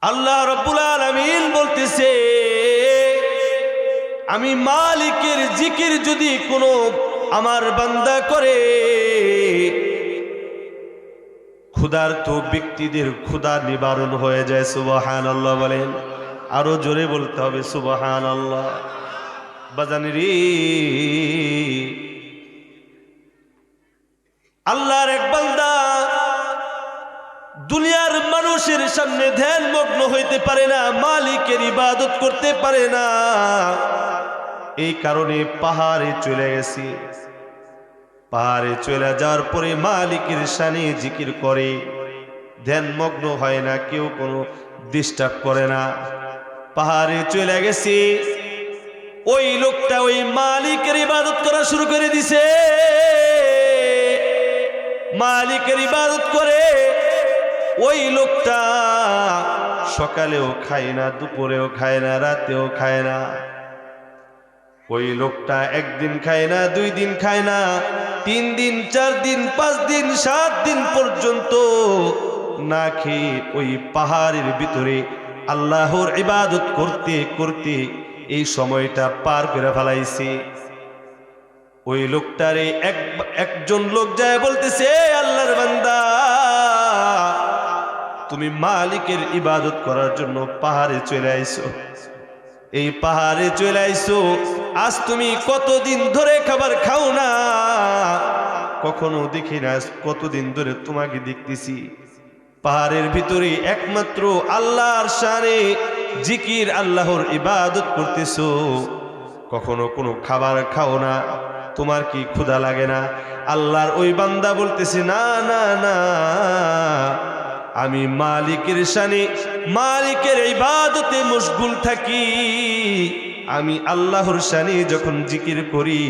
আল্লাহ রাব্বুল আলামিন বলতেছে, আমি মালিকের জিকির যদি কোনো আমার বান্দা করে, ক্ষুধার্ত ব্যক্তিদের ক্ষুধা নিবারণ হয়ে যায়। সুবহানাল্লাহ বলেন, আরো জোরে বলতে হবে সুবহানাল্লাহ। বাজানেরে, আল্লাহর এক বান্দা দুনিয়ার মানুষের সামনে ধ্যান মগ্ন হইতে পারে না, মালিকের ইবাদত করতে পারে না। এই কারণে পাহাড়ে চলে গেছি। পাহাড়ে চলে যাওয়ার পরে মালিকের শানে জিকির করে, ধ্যান মগ্ন হয় না, কেউ কোনো ডিস্টার্ব করে না। পাহাড়ে চলে গেছি, ওই লোকটা ওই মালিকের ইবাদত করা শুরু করে দিছে। মালিকের ইবাদত করে ওই লোকটা সকালেও খায় না, দুপুরেও খায় না, রাতেও খায় না। ওই লোকটা একদিন খায় না, 2 দিন খায় না, 3 দিন, 4 দিন, 5 দিন, 7 দিন পর্যন্ত না খেয়ে ওই পাহাড়ের ভিতরে আল্লাহর ইবাদত করতে করতে এই সময়টা পার করে ফেলাইছে। ওই লোকটারে একজন লোক যায় বলতেছে, আল্লাহর বান্দা, তুমি মালিকের ইবাদত করার জন্য পাহাড়ে চলে আইছো। এই পাহাড়ে চলে আইছো, আজ তুমি কতদিন ধরে খাবার খাও না, কখনো দেখি না, কতদিন ধরে তোমাকে দেখতেছি পাহাড়ের ভিতরে একমাত্র আল্লাহর শানে জিকির, আল্লাহর ইবাদত করতেছো, কখনো কোনো খাবার খাও না, তোমার কি ক্ষুধা লাগে না? আল্লাহর ওই বান্দা বলতেছে, না না না, আমি মালিকের শানে, মালিকের ইবাদতে মশগুল থাকি। আমি আল্লাহর শানে যখন জিকির করি,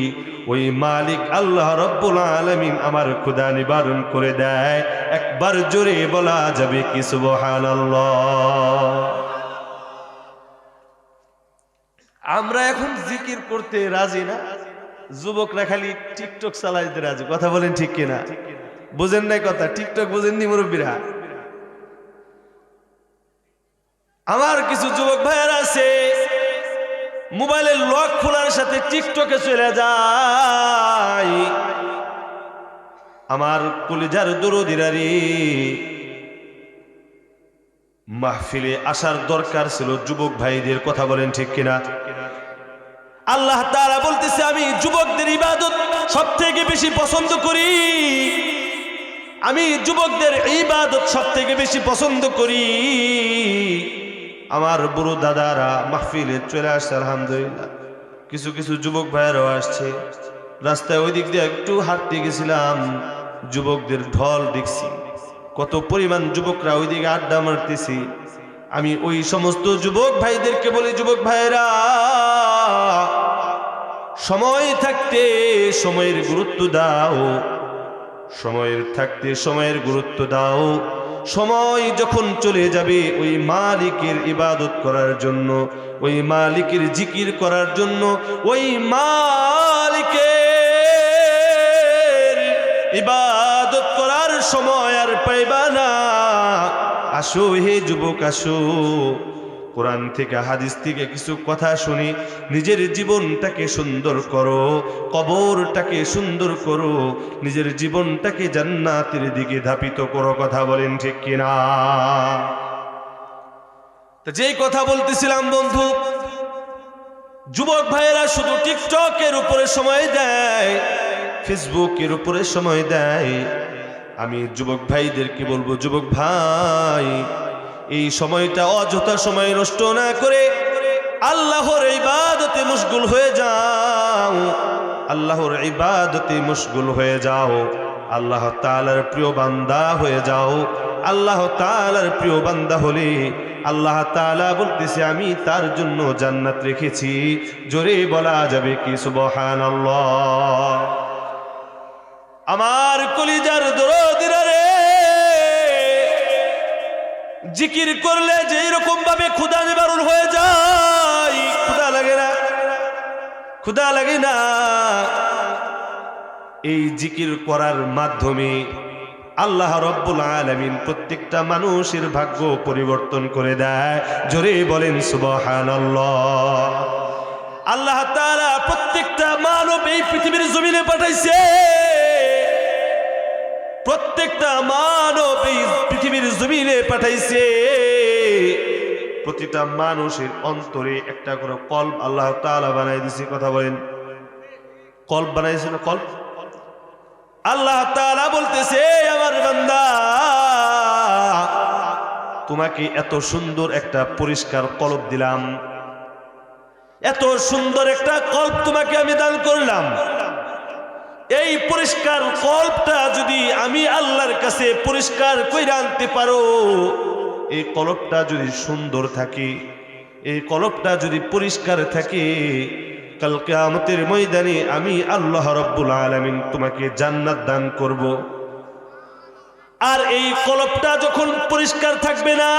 ওই মালিক আল্লাহ রব্বুল আলামিন আমার ক্ষুধা নিবারণ করে দেয়। একবার জোরে বলা যাবে কি সুবহানাল্লাহ? আমরা এখন জিকির করতে রাজি না, যুবকরা খালি টিকটক চালাইতে রাজি। কথা বলেন ঠিক কিনা? বুঝেন নাই কথা? টিকটক বুঝেননি মুরব্বীরা? আমার কিছু যুবক ভাইয়ের আছে, মোবাইলের লক খোলার সাথে টিকটকে চলে যায়। আমার কলিজার দরদিরা রে, মাহফিলে আসার দরকার ছিল যুবক ভাইদের। কথা বলেন ঠিক কিনা? আল্লাহ তাআলা বলতেছে, আমি যুবকদের ইবাদত সবথেকে বেশি পছন্দ করি। আমি যুবকদের ইবাদত সবথেকে বেশি পছন্দ করি। আমার বুড়ো দাদারা মাহফিলে চলে আসছে, আলহামদুলিল্লাহ। কিছু কিছু যুবক ভাইয়েরাও আসছে। রাস্তায় ওই দিক দিয়ে একটু হাঁটতে গেছিলাম, যুবকদের ঢল দেখছি, কত পরিমাণ যুবকরা ওই দিকে আড্ডা মারতেছি। আমি ওই সমস্ত যুবক ভাইদেরকে বলি, যুবক ভাইরা, সময় থাকতে সময়ের গুরুত্ব দাও, সময়ের থাকতে সময়ের গুরুত্ব দাও। সময় যখন চলে যাবে ওই মালিকের ইবাদত করার জন্য, ওই মালিকের জিকির করার জন্য, ওই মালিকের ইবাদত করার সময় আর পাইবা না। আসো হে যুবক, আসো, কোরআন থেকে হাদিস থেকে কিছু কথা শুনি, নিজের জীবনটাকে সুন্দর করো, কবরটাকে সুন্দর করো, নিজের জীবনটাকে জান্নাতের দিকে ধাপিত করো। কথা বলেন ঠিক কিনা? তো যেই কথা বলতেছিলাম বন্ধু, যুবক ভাইয়েরা শুধু টিকটকের উপরে সময় দেয়, ফেসবুকের উপরে সময় দেয়। আমি যুবক ভাইদেরকে বলবো, যুবক ভাই, এই সময়টা অযথা সময় নষ্ট না করে আল্লাহর ইবাদতে মশগুল হয়ে যাও, আল্লাহর ইবাদতে মশগুল হয়ে যাও, আল্লাহ তাআলার প্রিয় বান্দা হয়ে যাও। আল্লাহ তাআলার প্রিয় বান্দা হলে আল্লাহ তাআলা বলতেছে, আমি তার জন্য জান্নাত রেখেছি। জোরে বলা যাবে কি সুবহানাল্লাহ? আমার কলিজার দরদিরা রে, জিকির করলে যে এরকম ভাবে ক্ষুধা নিবারণ হয়ে যায়, ক্ষুধা লাগে না? ক্ষুধা লাগে না? এই জিকির করার মাধ্যমে আল্লাহ রব্বুল আলামিন প্রত্যেকটা মানুষের ভাগ্য পরিবর্তন করে দেয়। জোরে বলেন সুবহানাল্লাহ। আল্লাহ তাআলা প্রত্যেকটা মানব এই পৃথিবীর জমিনে পাঠাইছে, প্রত্যেকটা মানব এই পৃথিবীর জমিনে পাঠাইছে। প্রতিটা মানুষের অন্তরে একটা করে কল্ব আল্লাহ তাআলা বানাই দিয়েছে। কথা বলেন, কল্ব বানাইছে না? কল্ব আল্লাহ তাআলা বলতেছে, আমার বান্দা তোমাকে এত সুন্দর একটা পরিষ্কার কলব দিলাম, এত সুন্দর একটা কল্ব তোমাকে আমি দান করলাম। এই পরিষ্কার কল্বটা যদি আমি আল্লাহর কাছে পরিষ্কার কইরা আনতে পারো, এই কলবটা যদি সুন্দর থাকে, এই কলবটা যদি পরিষ্কার থাকে, কাল কিয়ামতের ময়দানে আমি আল্লাহ রাব্বুল আলামিন তোমাকে জান্নাত দান করব। আর এই কলবটা যখন পরিষ্কার থাকবে না,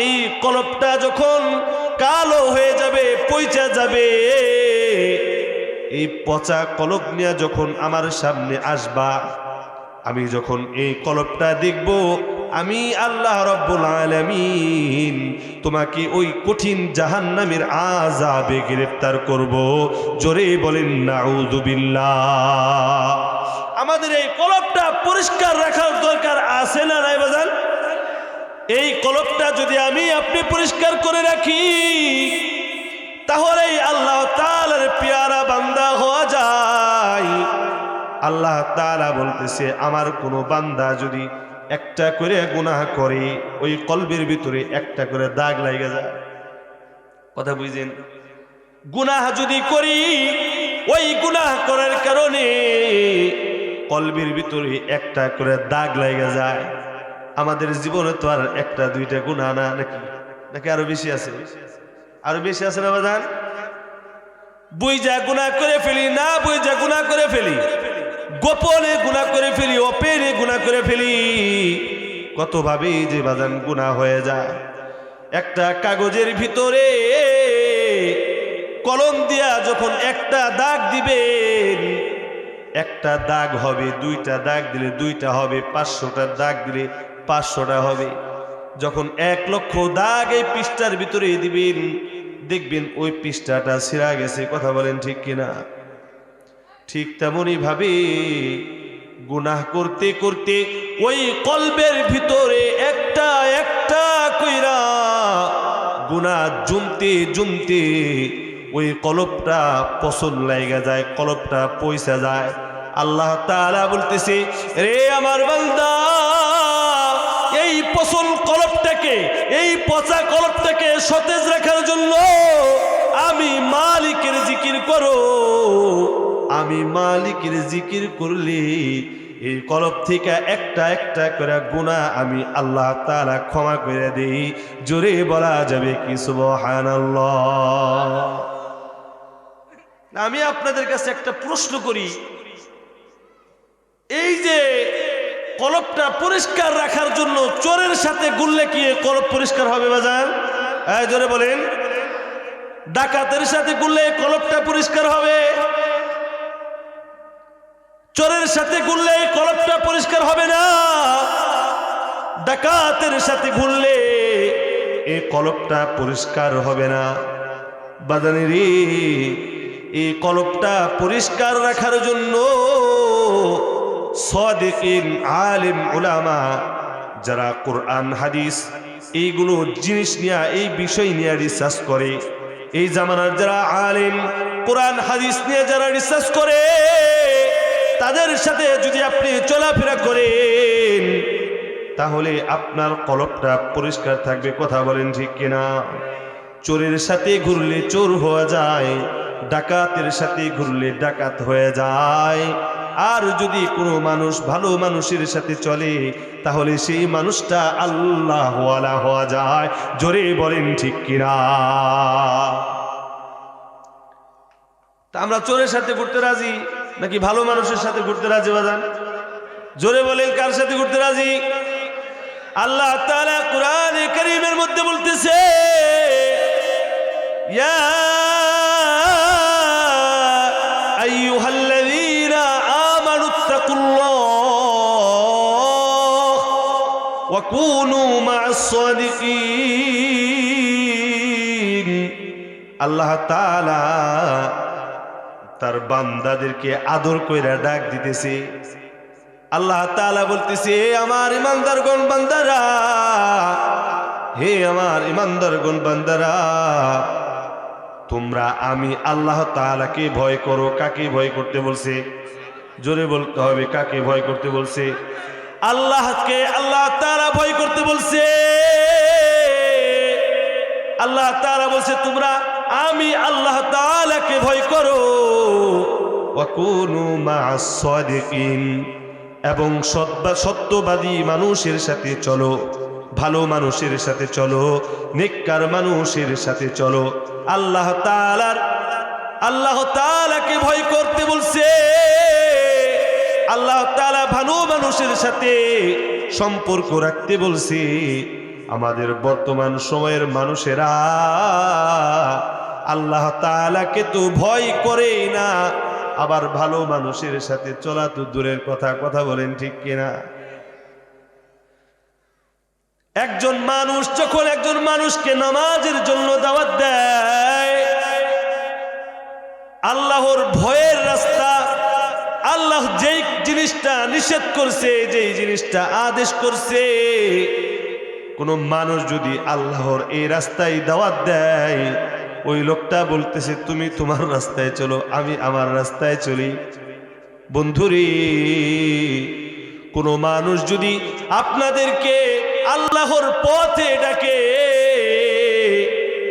এই কলবটা যখন কালো হয়ে যাবে, পচা যাবে, এই পচা কলব নিয়ে যখন আমার সামনে আসবা, আমি যখন এই কলবটা দেখব, আমি আল্লাহ রাব্বুল আলামিন তোমাকে ওই কঠিন জাহান্নামের আযাবে গ্রেফতার করব। জোরে বলেন নাউযুবিল্লাহ। আমাদের এই কলবটা পরিষ্কার রাখার দরকার আছে না নাই বাজান? এই কলবটা যদি আমি আপনি পরিষ্কার করে রাখি, তাহলেই আল্লাহ তাআলার পেয়ারা বান্দা হওয়া যায়। আল্লাহ তাআলা বলতেছে, আমার কোনো বান্দা যদি একটা করে গুনাহ করে, ওই কলবের ভিতরে একটা করে দাগ লাগা যায়। কথা বুঝেন? গুনাহ যদি করি, ওই গুনাহ করার কারণে কলবের ভিতরে একটা করে দাগ লাগা যায়। আমাদের জীবনে তো আর একটা দুইটা গুনাহ না, নাকি নাকি আরো বেশি আছে? আরো বেশি আছে না বাজান? বুইজা গুনাহ করে ফেলি, না বুইজা গুনাহ করে ফেলি, গোপনে গুনাহ করে ফেলি, ওপেনে গুনাহ করে ফেলি, কত ভাবেই যে বাজান গুনাহ হয়ে যায়। একটা কাগজের ভিতরে কলম দিয়া যখন একটা দাগ দিবেন, একটা দাগ হবে, দুইটা দাগ দিলে দুইটা হবে, 500টা দাগ দিলে 500টা হবে। যখন 1,00,000 দাগ এই পৃষ্ঠার ভিতরে দিবেন, দেখবেন ওই পৃষ্ঠাটা ছিঁড়া গেছে। কথা বলেন ঠিক কিনা? ঠিক তেমনই ভাবে গুনাহ করতে করতে ওই কলবের ভিতরে একটা একটা কইরা গুনাহ জমতে জমতে ওই কলবটা পচন লাগা যায়, কলবটা পয়সা যায়। আল্লাহ তাআলা বলতেছে, রে আমার বান্দা, এই পচন কলবটাকে, এই পচা কলবটাকে সতেজ রাখার জন্য আমি মালিকের জিকির করো। আমি মালিকের জিকির করলে এই কলব থেকে একটা একটা করে গুনাহ আমি আল্লাহ তাআলা ক্ষমা করে দেই। জোরে বলা যাবে কি সুবহানাল্লাহ? আমি আপনাদের কাছে একটা প্রশ্ন করি, এই যে কলবটা পরিষ্কার রাখার জন্য চোরের সাথে গুললে কি কলব পরিষ্কার হবে বাজান? জোরে বলেন। ডাকাতের সাথে গুললে কলবটা পরিষ্কার হবে? চোরের সাথে গুললে কলবটা পরিষ্কার হবে না। ডাকাতের সাথে ঘুরলে এই কলবটা পরিষ্কার হবে না। বাদানিরে, এই কলবটা পরিষ্কার রাখার জন্য সাদিকিন আলিম উলামা যারা কোরআন হাদিস এইগুলো জিনিস নিয়ে, এই বিষয় নিয়ে রিসার্চ করে, এই জামানার যারা আলিম কোরআন হাদিস নিয়ে যারা রিসার্চ করে, তাদের সাথে যদি আপনি চলাফেরা করেন, তাহলে আপনার কলবটা পরিষ্কার থাকবে। কথা বলেন ঠিক কিনা? চোরের সাথে ঘুরলে চোর হয়ে যায়, ডাকাতের সাথে ঘুরলে ডাকাত হয়ে যায়। আর যদি কোনো মানুষ ভালো মানুষের সাথে চলে, তাহলে সেই মানুষটা আল্লাহ ওয়ালা হওয়া যায়। জোরে বলেন ঠিক কিনা? তা আমরা চোরের সাথে ঘুরতে রাজি নাকি ভালো মানুষের সাথে ঘুরতে রাজি বাজান? জোরে বলেন, কার সাথে ঘুরতে রাজি? আল্লাহ তাআলা কোরআনে কারীমের মধ্যে বলতেছে, ইয়া আইয়ুহাল্লাযীনা আমানুত্তাকুল্লাহ কুনু মা'আস সাদিকিন। আল্লাহ তাআলা তার বান্দাদেরকে আদর কইরা ডাক দিতেছে। আল্লাহ তাআলা বলতেছে, হে আমার ইমানদারগণ বান্দারা, হে আমার ইমানদারগণ বান্দারা, তোমরা আমি আল্লাহ তাআলাকে ভয় করো। কাকে ভয় করতে বলছে? জোরে বলতে হবে, কাকে ভয় করতে বলছে? আল্লাহকে আল্লাহ তাআলা ভয় করতে বলছে। আল্লাহ তাআলা বলছে তোমরা আমি আল্লাহ তাআলাকে ভয় করো। ওয়া কুনু মা'আস সাদিকিন, এবং সত্যবাদী মানুষের সাথে চলো, ভালো মানুষের সাথে চলো, নেককার মানুষের সাথে চলো। আল্লাহ তাআলাকে ভয় করতে বলছে। আল্লাহ তাআলা ভালো মানুষের সাথে সম্পর্ক রাখতে বলছে। আমাদের বর্তমান সময়ের মানুষেরা আল্লাহ তাআলাকে তো ভয় করেই না, আবার ভালো মানুষের সাথে চলা তো দূরের কথা। কথা বলেন ঠিক কিনা? একজন মানুষ যখন একজন মানুষকে নামাজের জন্য দাওয়াত দেয়, আল্লাহর ভয়ের রাস্তা, আল্লাহ যেই জিনিসটা নিষেধ করছে, যেই জিনিসটা আদেশ করছে, কোন মানুষ যদি আল্লাহর এই রাস্তায় দাওয়াত দেয়, ওই লোকটা বলতেছে তুমি তোমার রাস্তায় চলো, আমি আমার রাস্তায় চলি। বন্ধুরে, কোন মানুষ যদি আপনাদেরকে আল্লাহর পথে ডাকে,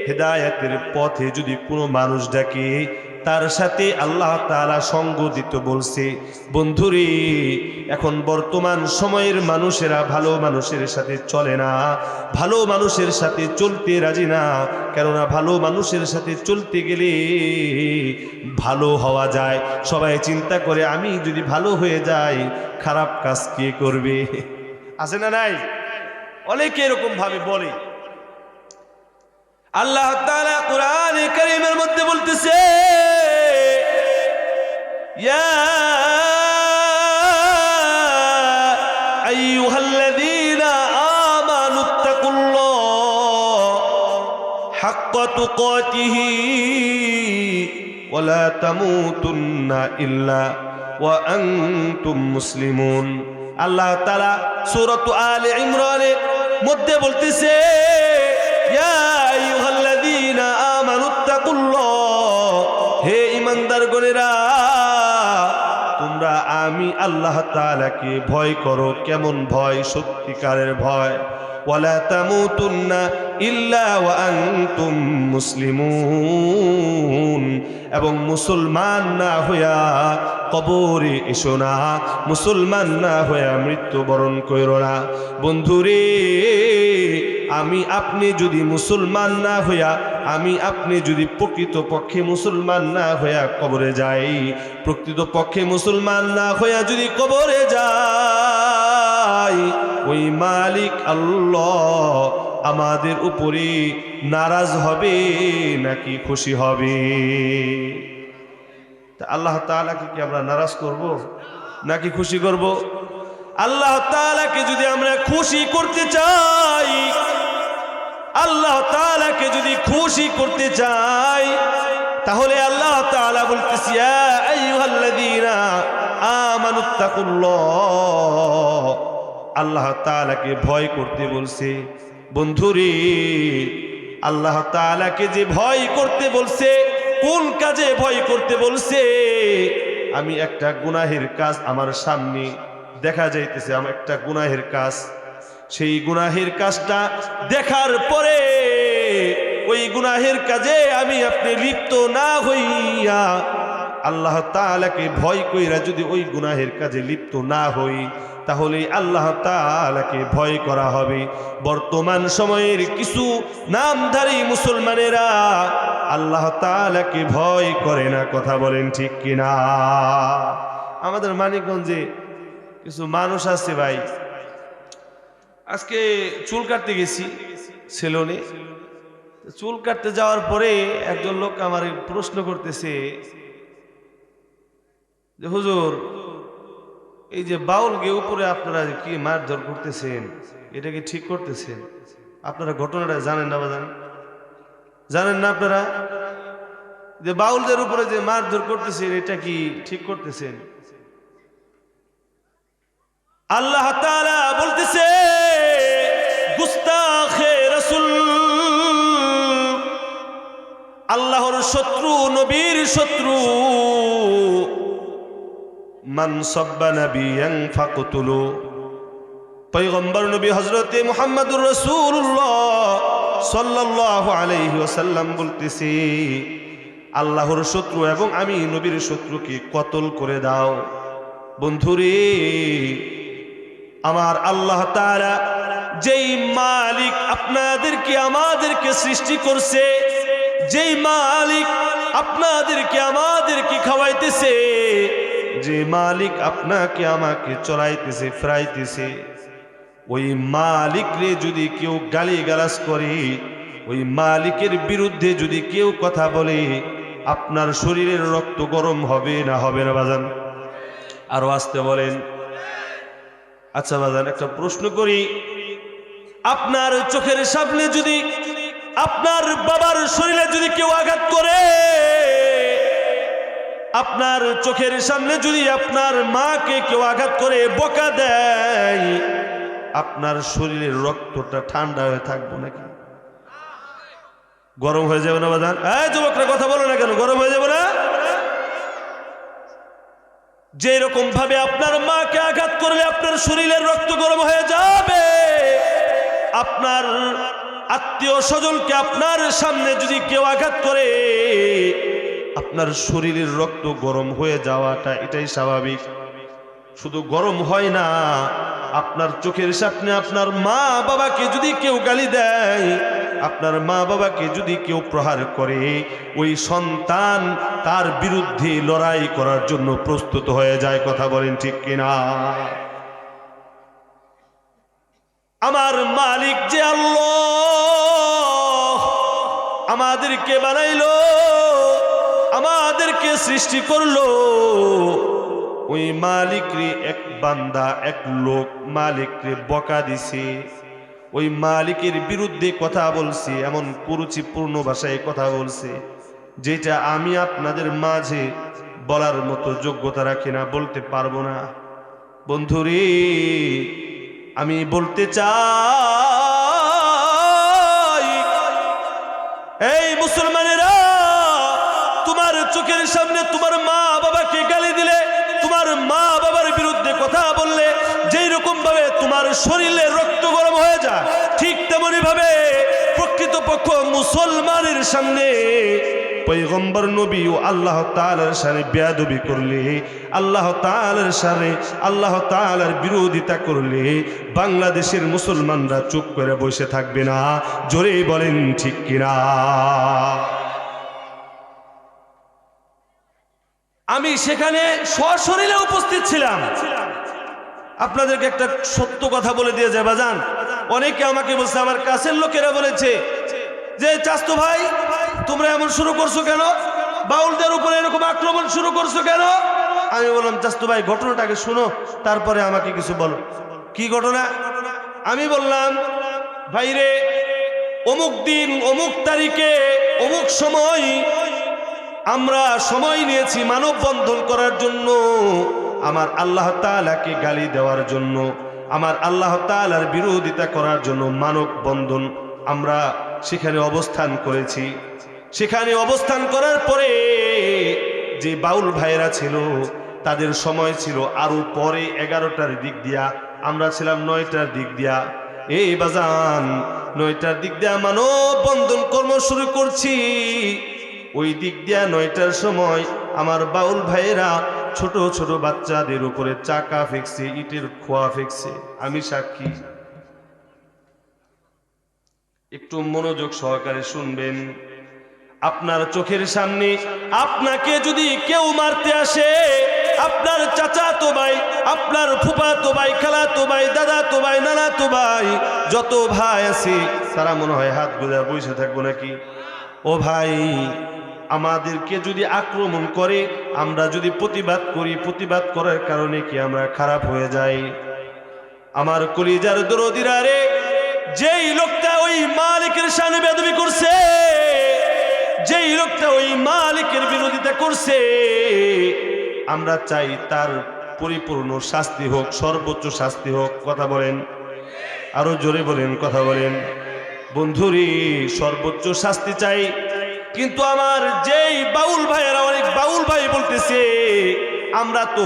হেদায়েতের পথে যদি কোনো মানুষ ডাকে, তার সাথে আল্লাহ তাআলা সঙ্গ দিতে বলছে। বন্ধুরে, এখন বর্তমান সময়ের মানুষেরা ভালো মানুষের সাথে চলে না, ভালো মানুষের সাথে চলতে রাজি না। কেননা ভালো মানুষের সাথে চলতে গেলে ভালো হওয়া যায়। সবাই চিন্তা করে আমি যদি ভালো হয়ে যাই, খারাপ কাজ কে করবে? আছে না নাই? অনেকে এরকম ভাবে বলে। আল্লাহ তাআলা কোরআনে কারীমের মধ্যে বলতেছে, ইয়া আইয়ুহাল্লাযীনা আমানুত্তাকুল্লাহ হাক্কা তুকাতিহি ওয়া লা তামুতুন্না ইল্লা ওয়া আনতুম মুসলিমুন। আল্লাহ তাআলা সূরা আলে ইমরানের মধ্যে বলতেছে, ইয়া আইয়ুহাল্লাযীনা আমানুত্তাকুল্লাহ, হে ঈমানদারগণেরা, তোমরা আমি আল্লাহ তাআলাকে ভয় করো। কেমন ভয়? সত্যিকারের ভয়। ওয়ালা তামুতুন্না ইল্লা ওয়া আনতুম মুসলিমুন, এবং মুসলমান না হইয়া কবরে এসো না, মুসলমান না হইয়া মৃত্যুবরণ করো না। বন্ধুরে, আমি আপনি যদি মুসলমান না হইয়া, আমি আপনি যদি প্রকৃতপক্ষে মুসলমান না হইয়া কবরে যাই, প্রকৃতপক্ষে মুসলমান না হইয়া যদি কবরে যাই, ওই মালিক আল্লাহ আমাদের উপরে নারাজ হবে নাকি খুশি হবে? তা আল্লাহ তাআলাকে কি আমরা নারাজ করব নাকি খুশি করব? আল্লাহ তাআলাকে যদি আমরা খুশি করতে চাই, আল্লাহ তাআলাকে যদি খুশি করতে চাই, তাহলে আল্লাহ তাআলা বলতেছে, ইয়া আইয়ুহাল্লাযীনা আমানুত্তাকুল্লাহ, আল্লাহ তাআলাকে ভয় করতে বলছে। বন্ধুরে, আল্লাহ তাআলাকে যে ভয় করতে বলছে, কোন কাজে ভয় করতে বলছে? আমি একটা গুনাহের কাজ আমার সামনে দেখা যাইতেছে, আমার একটা গুনাহের কাজ, সেই গুনাহের কাজটা দেখার পরে ওই গুনাহের কাজে আমি আপনি লিপ্ত না হইয়া আল্লাহ তাআলাকে ভয় কইরা যদি ওই গুনাহের কাজে লিপ্ত না হই, তাহলে আল্লাহ তাআলাকে ভয় করা হবে। বর্তমান সময়ের কিছু নামধারী মুসলমানেরা আল্লাহ তাআলাকে ভয় করে না। কথা বলেন ঠিক কিনা? আমাদের মানিকগঞ্জে কিছু মানুষ আছে ভাই, আজকে চুল কাটতে গেছি সেলুনে। চুল কাটতে যাওয়ার পরে একজন লোক আমার প্রশ্ন করতেছে যে, হুজুর, এই যে বাউলকে উপরে আপনারা কি মারধর করতেছেন, এটা কি ঠিক করতেছেন? আপনারা ঘটনাটা জানেন না বাজান? জানেন না আপনারা যে বাউলদের উপরে যে মারধর করতেছেন এটা কি ঠিক করতেছেন? আল্লাহ তাআলা বলতেছে গুস্তাখে রাসূল, আল্লাহর শত্রু, নবীর শত্রু, মান সাব্বা নাবিয়ান ফাকতুলু, পয়গম্বর নবী হযরতে মুহাম্মদুর রাসূলুল্লাহ সাল্লাল্লাহু আলাইহি ওয়াসাল্লাম বলতেছে আল্লাহর শত্রু এবং আমি নবীর শত্রুকে কতল করে দাও। বন্ধুরে আমার, আল্লাহ তাআলা যেই মালিক আপনাদেরকে আমাদেরকে সৃষ্টি করছে, যেই মালিক আপনাদেরকে আমাদেরকে খাওয়াইতেছে, যে মালিক আপনাকে আমাকে চলাইতেছে ফেরাইতেছে, ওই মালিকরে যদি কেউ গালিগালাজ করে, ওই মালিকের বিরুদ্ধে যদি কেউ কথা বলে, আপনার শরীরের রক্ত গরম হবে না হবে না বাজান? আরো আসতে বলেন। আচ্ছা বাজান, একটা প্রশ্ন করি, আপনার চোখের সামনে যদি আপনার বাবার শরীরে যদি কেউ আঘাত করে, আপনার চোখের সামনে যদি আপনার মাকে কেউ আঘাত করে বকা দেয়, আপনার শরীরের রক্তটা ঠান্ডা হয়ে থাকবো নাকি? গরম হয়ে যাবে না বাজান? এই যুবকরা কথা বলো না কেন? গরম হয়ে যাবে না? যে রকম ভাবে আপনার মাকে আঘাত করলে আপনার শরীরের রক্ত গরম হয়ে যাবে, আপনার আত্মীয় স্বজনকে আপনার সামনে যদি কেউ আঘাত করে, আপনার শরীরের রক্ত গরম হয়ে যাওয়াটা এটাই স্বাভাবিক। শুধু গরম হয় না, আপনার চোখের সামনে আপনার মা বাবাকে যদি কেউ গালি দেয়, আপনার মা বাবাকে যদি কেউ প্রহার করে, ওই সন্তান তার বিরুদ্ধে লড়াই করার জন্য প্রস্তুত হয়ে যায়। কথা বলেন ঠিক কিনা? আমার মালিক যে আল্লাহ আমাদেরকে বানাইলো, আমাদেরকে সৃষ্টি করলো, ওই মালিকরে এক বান্দা, এক লোক মালিকরে বকা দিছে, ওই মালিকের বিরুদ্ধে কথা বলছে, এমন কুরুচিপূর্ণ ভাষায় কথা বলছে যেটা আমি আপনাদের মাঝে বলার মতো যোগ্যতা রাখি না, বলতে পারবো না। বন্ধুরে আমি বলতে চাই, এই মুসলমানেরা, তোমার চোখের সামনে তোমার মা বাবাকে গালি দিলে, তোমার মা বাবার বিরুদ্ধে কথা বললে, যেই রকম ভাবে তোমার শরীরে রক্ত গরম হয়ে যায়, ঠিক তেমনি ভাবে প্রকৃতপক্ষ মুসলমানের সামনে পয়গম্বর নবী ও আল্লাহ তাআলার সামনে বেয়াদবি করলে, আল্লাহ তাআলার সামনে আল্লাহ তাআলার বিরোধিতা করলে, বাংলাদেশের মুসলমানরা চুপ করে বসে থাকবে না। জোরে বলেন ঠিক কিনা? আমি সেখানে সশরীরে উপস্থিত ছিলাম। আপনাদেরকে একটা সত্য কথা বলে দিয়ে যায় বাজান, অনেকে আমাকে বলছে, আমার কাছের লোকেরা বলেছে যে চাস্তু ভাই তোমরা এমন শুরু করছো কেন, বাউলদের উপরে এরকম আক্রমণ শুরু করছো কেন? আমি বললাম, চাস্তু ভাই ঘটনাটাকে শুনো, তারপরে আমাকে কিছু বলো। কি ঘটনা? আমি বললাম, ভাইরে, অমুক দিন অমুক তারিখে অমুক সময় আমরা সময় নিয়েছি মানববন্ধন করার জন্য, আমার আল্লাহ তাআলাকে গালি দেওয়ার জন্য, আমার আল্লাহ তাআলার বিরোধিতা করার জন্য মানববন্ধন আমরা সেখানে অবস্থান করেছি। সেখানে অবস্থান করার পরে যে বাউল ভাইয়েরা ছিল তাদের সময় ছিল আরো পরে 11টার দিক দিয়া, আমরা ছিলাম 9টার দিক দিয়া। এই বাজান 9টার দিক দিয়া মানববন্ধন কর্ম শুরু করছি। ওই দিক দিয়া 9টার সময় আমার বাউল ভাইয়েরা ছোট ছোট বাচ্চাদের উপরে চাকা ফেকছে, ইটের খোয়া ফেকছে। আমি সাক্ষী, একটু মনোযোগ সহকারে শুনবেন। আপনার চোখের সামনে আপনাকে যদি কেউ মারতে আসে, আপনার চাচাতো ভাই, আপনার ফুফাতো ভাই, খালাতো ভাই, দাদাতো ভাই, নানাতো ভাই, যত ভাই আছে তারা মনে হয় হাত গোজা বসে থাকবো নাকি? ও ভাই, আমাদেরকে যদি আক্রমণ করে, আমরা যদি প্রতিবাদ করি, প্রতিবাদ করার কারণে কি আমরা খারাপ হয়ে যাই? আমার কলিজার দরদিরা রে, যেই লোকটা ওই মালিকের শানে বেয়াদবি করছে, যেই লোকটা ওই মালিকের বিরোধিতা করছে, আমরা চাই তার পরিপূর্ণ শাস্তি হোক, সর্বোচ্চ শাস্তি হোক। কথা বলেন, আরো জোরে বলেন, কথা বলেন। বন্ধুরি, সর্বোচ্চ শাস্তি চাই। কিন্তু আমার যেই বাউল ভাইয়েরা, অনেক বাউল ভাই বলতেছে আমরা তো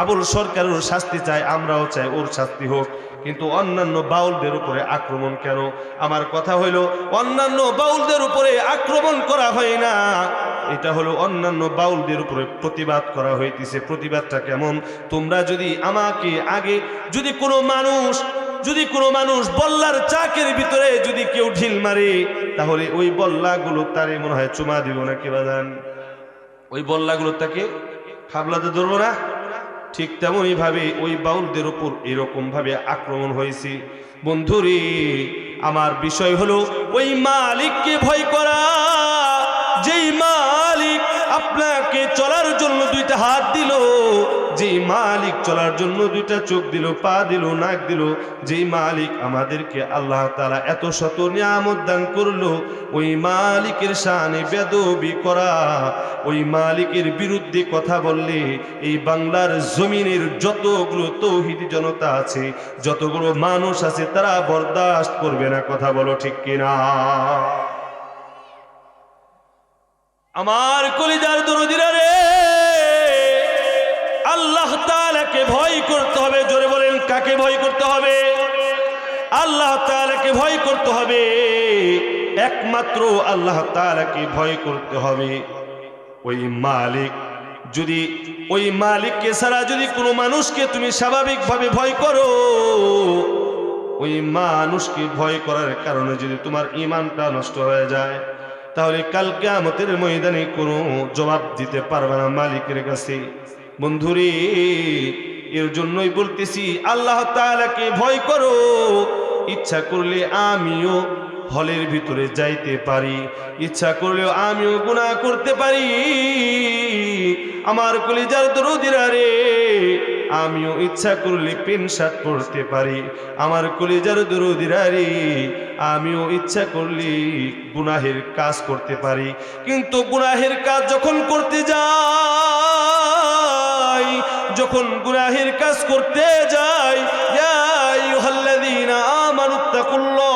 আবুল সরকারের শাস্তি চাই, আমরাও চাই ওর শাস্তি হোক, কিন্তু অন্যান্য বাউলদের উপরে আক্রমণ কেন? আমার কথা হইল, অন্যান্য বাউলদের উপরে আক্রমণ করা হয় না, এটা হলো অন্যান্য বাউলদের উপরে প্রতিবাদ করা হইতেছে। প্রতিবাদটা কেমন? তোমরা যদি আমাকে আগে যদি কোনো মানুষ বল্লার চাকের ভিতরে যদি কেউ ঢিল মারে, তাহলে ওই বল্লাগুলো তারে মনে হয় চুমা দিব না, কি বাজান? ওই বল্লাগুলো তাকে খাবলাতে ধরবো না? ঠিক তেমনই ভাবে ওই বাউলদের উপর এরকম ভাবে আক্রমণ হয়েছে। বন্ধুরে, আমার বিষয় হলো ওই মালিককে ভয় করা, যেই মালিক আপনাকে চলার জন্য দুইটা হাত দিল, যেই মালিক চলার জন্য দুইটা চোখ দিল, পা দিল, নাক দিল, যেই মালিক আমাদেরকে আল্লাহ তাআলা এত শত নিয়ামত দান করলো, ওই মালিকের শানে বেয়াদবি করা, ওই মালিকের বিরুদ্ধে কথা বললে এই বাংলার জমিনের যতগুলো তৌহিদি জনতা আছে, যতগুলো মানুষ আছে, তারা বরদাস্ত করবে না। কথা বলো ঠিক কিনা? আমার কলিজার দরদিরা রে, আল্লাহ তাআলাকে ভয় করতে হবে। জোরে বলেন, কাকে ভয় করতে হবে? আল্লাহ তাআলাকে ভয় করতে হবে। একমাত্র আল্লাহ তাআলাকে ভয় করতে হবে। ওই মালিক, যদি ওই মালিককে ছাড়া যদি কোনো মানুষকে তুমি স্বাভাবিকভাবে ভয় করো, ওই মানুষকে ভয় করার কারণে যদি তোমার ঈমানটা নষ্ট হয়ে যায়, তাহলে কাল কিয়ামতের ময়দানে কোনো জবাব দিতে পারবে না মালিকের কাছে। বন্ধুরে, এর জন্যই বলতেছি আল্লাহ তাআলাকে ভয় করো। ইচ্ছা করলে আমিও হলের ভিতরে যাইতে পারি, ইচ্ছা করলেও আমিও গুনাহ করতে পারি। আমার কলিজার দরদিরা রে, আমিও ইচ্ছা করলে প্যান্ট শার্ট পরতে পারি। আমার কলিজার দরদিরা রে, আমিও ইচ্ছা করলে গুনাহের কাজ করতে পারি। কিন্তু গুনাহের কাজ যখন করতে যাই, যখন গুনাহের কাজ করতে যাই, ইয়া আইয়ুহাল্লাযীনা আমানুত্তাকুল্লাহ,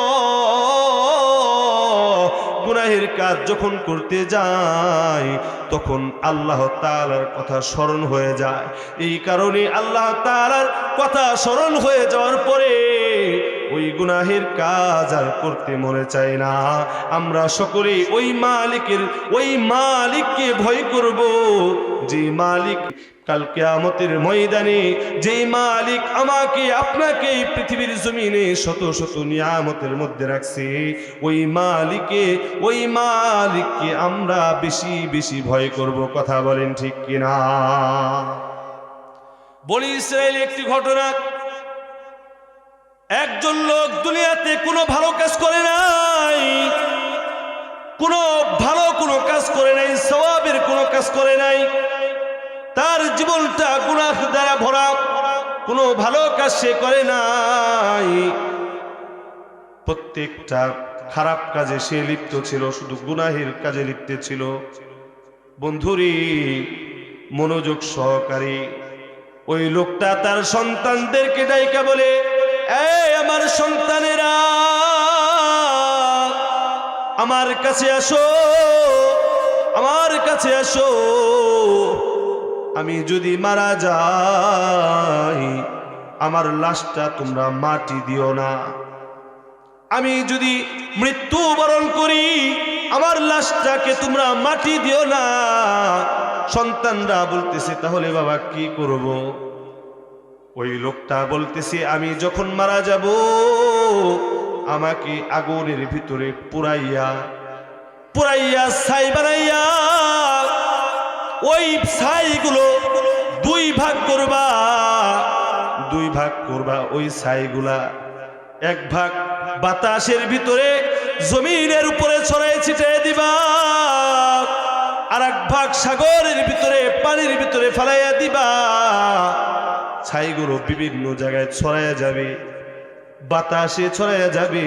গুনাহের কাজ যখন করতে যাই, তখন আল্লাহ তাআলার কথা স্মরণ হয়ে যায়। এই কারণে আল্লাহ তাআলার কথা স্মরণ হয়ে যাওয়ার পরে ওই গুনাহের কাজ আর করতে মনে চায় না। আমরা সকলে ওই মালিককে ভয় করব, যে মালিক কাল কিয়ামতের ময়দানে, যে মালিক আমাকে আপনাকে এই পৃথিবীর জমিনে শত শত নিয়ামতের মধ্যে রাখছে, ওই মালিককে আমরা বেশি বেশি ভয় করব। কথা বলেন ঠিক কিনা? বনি ইসরাইল একটি ঘটনা। একজন লোক দুনিয়াতে কোনো ভালো কাজ করে নাই, কোনো কাজ করে নাই, সওয়াবের কোনো কাজ করে নাই। তার জীবনটা গুনাহ দ্বারা ভরা, কোনো ভালো কাজ সে করে নাই। প্রত্যেকটা খারাপ কাজে সে লিপ্ত ছিল, শুধু গুনাহের কাজে লিপ্ত ছিল। বন্ধুরে, মনোযোগ সহকারে ওই লোকটা তার সন্তানদেরকে ডাইকা বলে, এই আমার সন্তানেরা, আমার কাছে আসো, আমার কাছে আসো। আমি যদি মারা যাই, আমার লাশটা তোমরা মাটি দিও না। আমি যদি মৃত্যুবরণ করি, আমার লাশটাকে তোমরা মাটি দিও না। সন্তানরা বলতেছে, তাহলে বাবা কি করব? ওই লোকটা বলতেছে, আমি যখন মারা যাব, আমাকে আগুনের ভিতরে পুরাইয়া ছাই বানাইয়া, ওই ছাইগুলো দুই ভাগ করবা। ওই ছাইগুলা এক ভাগ বাতাসের ভিতরে জমিনের উপরে ছড়াই ছিটিয়ে দিবা, আর এক ভাগ সাগরের ভিতরে, পানির ভিতরে ফেলাইয়া দিবা। ছাইগুলো বিভিন্ন জায়গায় ছড়ায়া যাবে, বাতাসে ছড়ায়া যাবে।